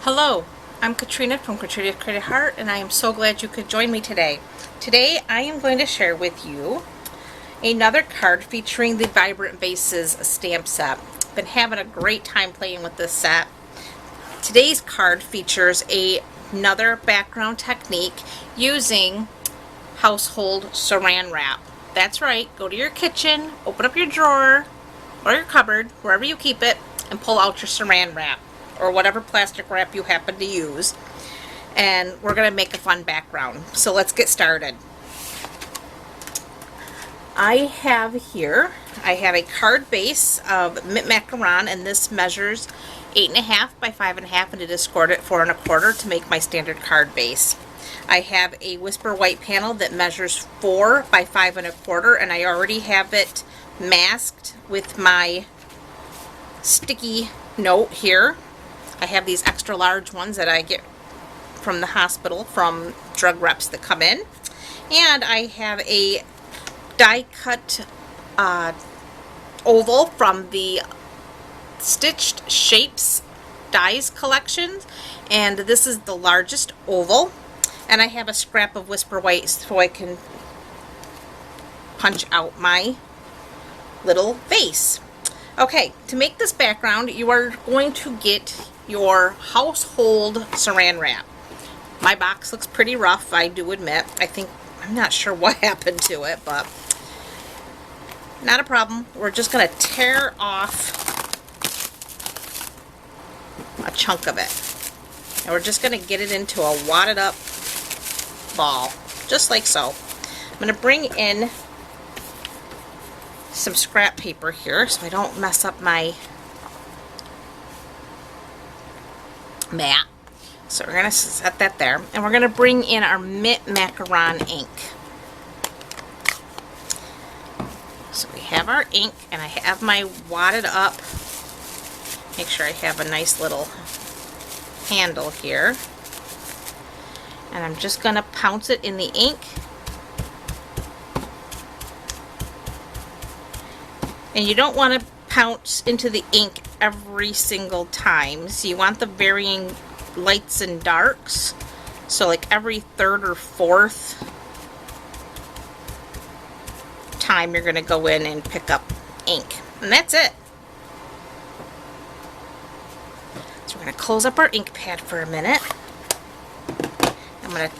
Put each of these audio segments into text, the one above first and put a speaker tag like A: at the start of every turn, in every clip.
A: Hello, I'm Katrina from Katrina's Creative Heart, and I am so glad you could join me today. Today I am going to share with you another card featuring the Vibrant Vases stamp set. Been having a great time playing with this set. Today's card features another background technique using household Saran Wrap. That's right, go to your kitchen, open up your drawer or your cupboard, wherever you keep it, and pull out your Saran Wrap or whatever plastic wrap you happen to use, and we're going to make a fun background. So let's get started. I have a card base of mint macaron, and this measures 8.5 by 5.5, and it is scored at 4 1/4 to make my standard card base. I have a Whisper white panel that measures 4 by 5 1/4, and I already have it masked with my sticky note here. I have these extra large ones that I get from the hospital from drug reps that come in, and I have a die cut oval from the Stitched Shapes dies collection, and this is the largest oval. And I have a scrap of Whisper white so I can punch out my little vase. Okay, to make this background, you are going to get your household Saran Wrap. My box looks pretty rough, I do admit. I'm not sure what happened to it, but not a problem. We're just going to tear off a chunk of it. And we're just going to get it into a wadded up ball, just like so. I'm going to bring in some scrap paper here so I don't mess up my mat. So we're going to set that there, and we're going to bring in our mint macaron ink. So we have our ink, and I have my wadded up, make sure I have a nice little handle here, and I'm just going to pounce it in the ink. And you don't want to pounce into the ink every single time. So you want the varying lights and darks. So like every third or fourth time you're going to go in and pick up ink. And that's it. So we're going to close up our ink pad for a minute. I'm going to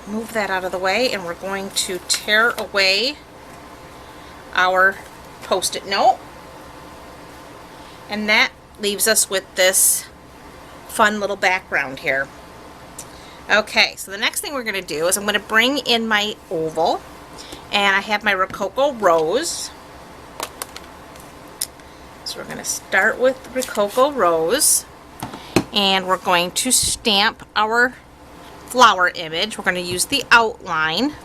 A: move that out of the way, and we're going to tear away our Post-it note, and that leaves us with this fun little background here. Okay, so the next thing we're going to do is I'm going to bring in my oval, and I have my Rococo Rose. So we're going to start with the Rococo Rose, and we're going to stamp our flower image. We're going to use the outline.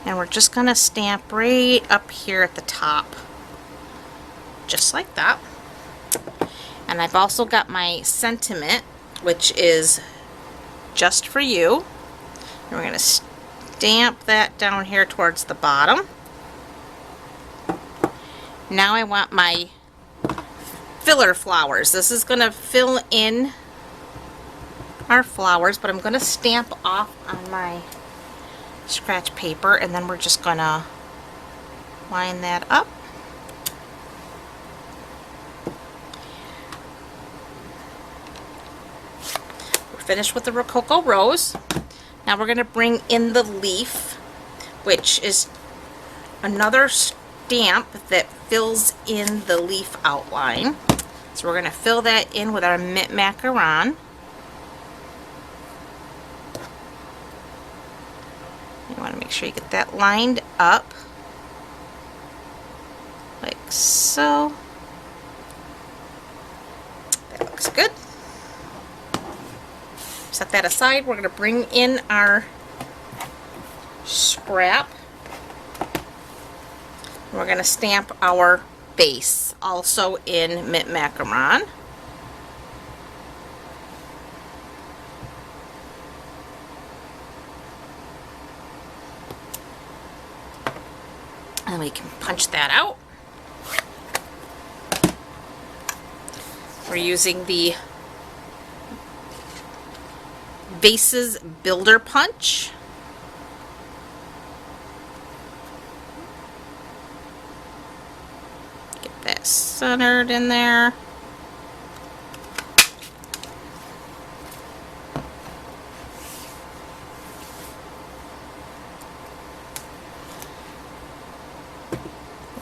A: And we're just going to stamp right up here at the top, just like that. And I've also got my sentiment, which is just for you. And we're going to stamp that down here towards the bottom. Now I want my filler flowers. This is going to fill in our flowers, but I'm going to stamp off on my scratch paper, and then we're just gonna line that up. We're finished with the Rococo Rose. Now we're gonna bring in the leaf, which is another stamp that fills in the leaf outline. So we're gonna fill that in with our mint macaron. You want to make sure you get that lined up like so. That looks good. Set that aside. We're going to bring in our scrap. We're going to stamp our base also in mint macaron. And we can punch that out. We're using the Vases Builder Punch. Get that centered in there.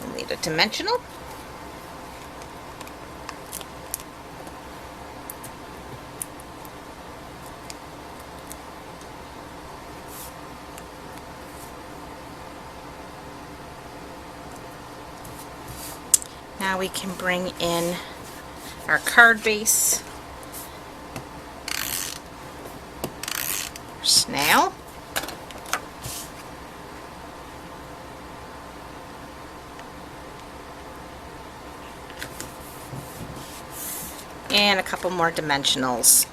A: We'll need a dimensional. Now we can bring in our card base, our snail, and a couple more dimensionals.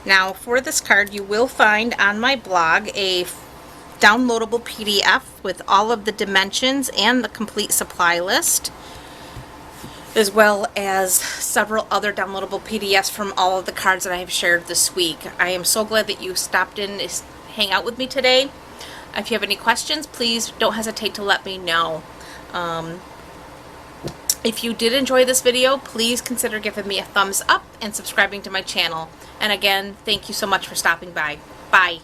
A: Now for this card, you will find on my blog a downloadable PDF with all of the dimensions and the complete supply list, as well as several other downloadable PDFs from all of the cards that I have shared this week. I am so glad that you stopped in to hang out with me today. If you have any questions, please don't hesitate to let me know. If you did enjoy this video, please consider giving me a thumbs up and subscribing to my channel. And again, thank you so much for stopping by. Bye.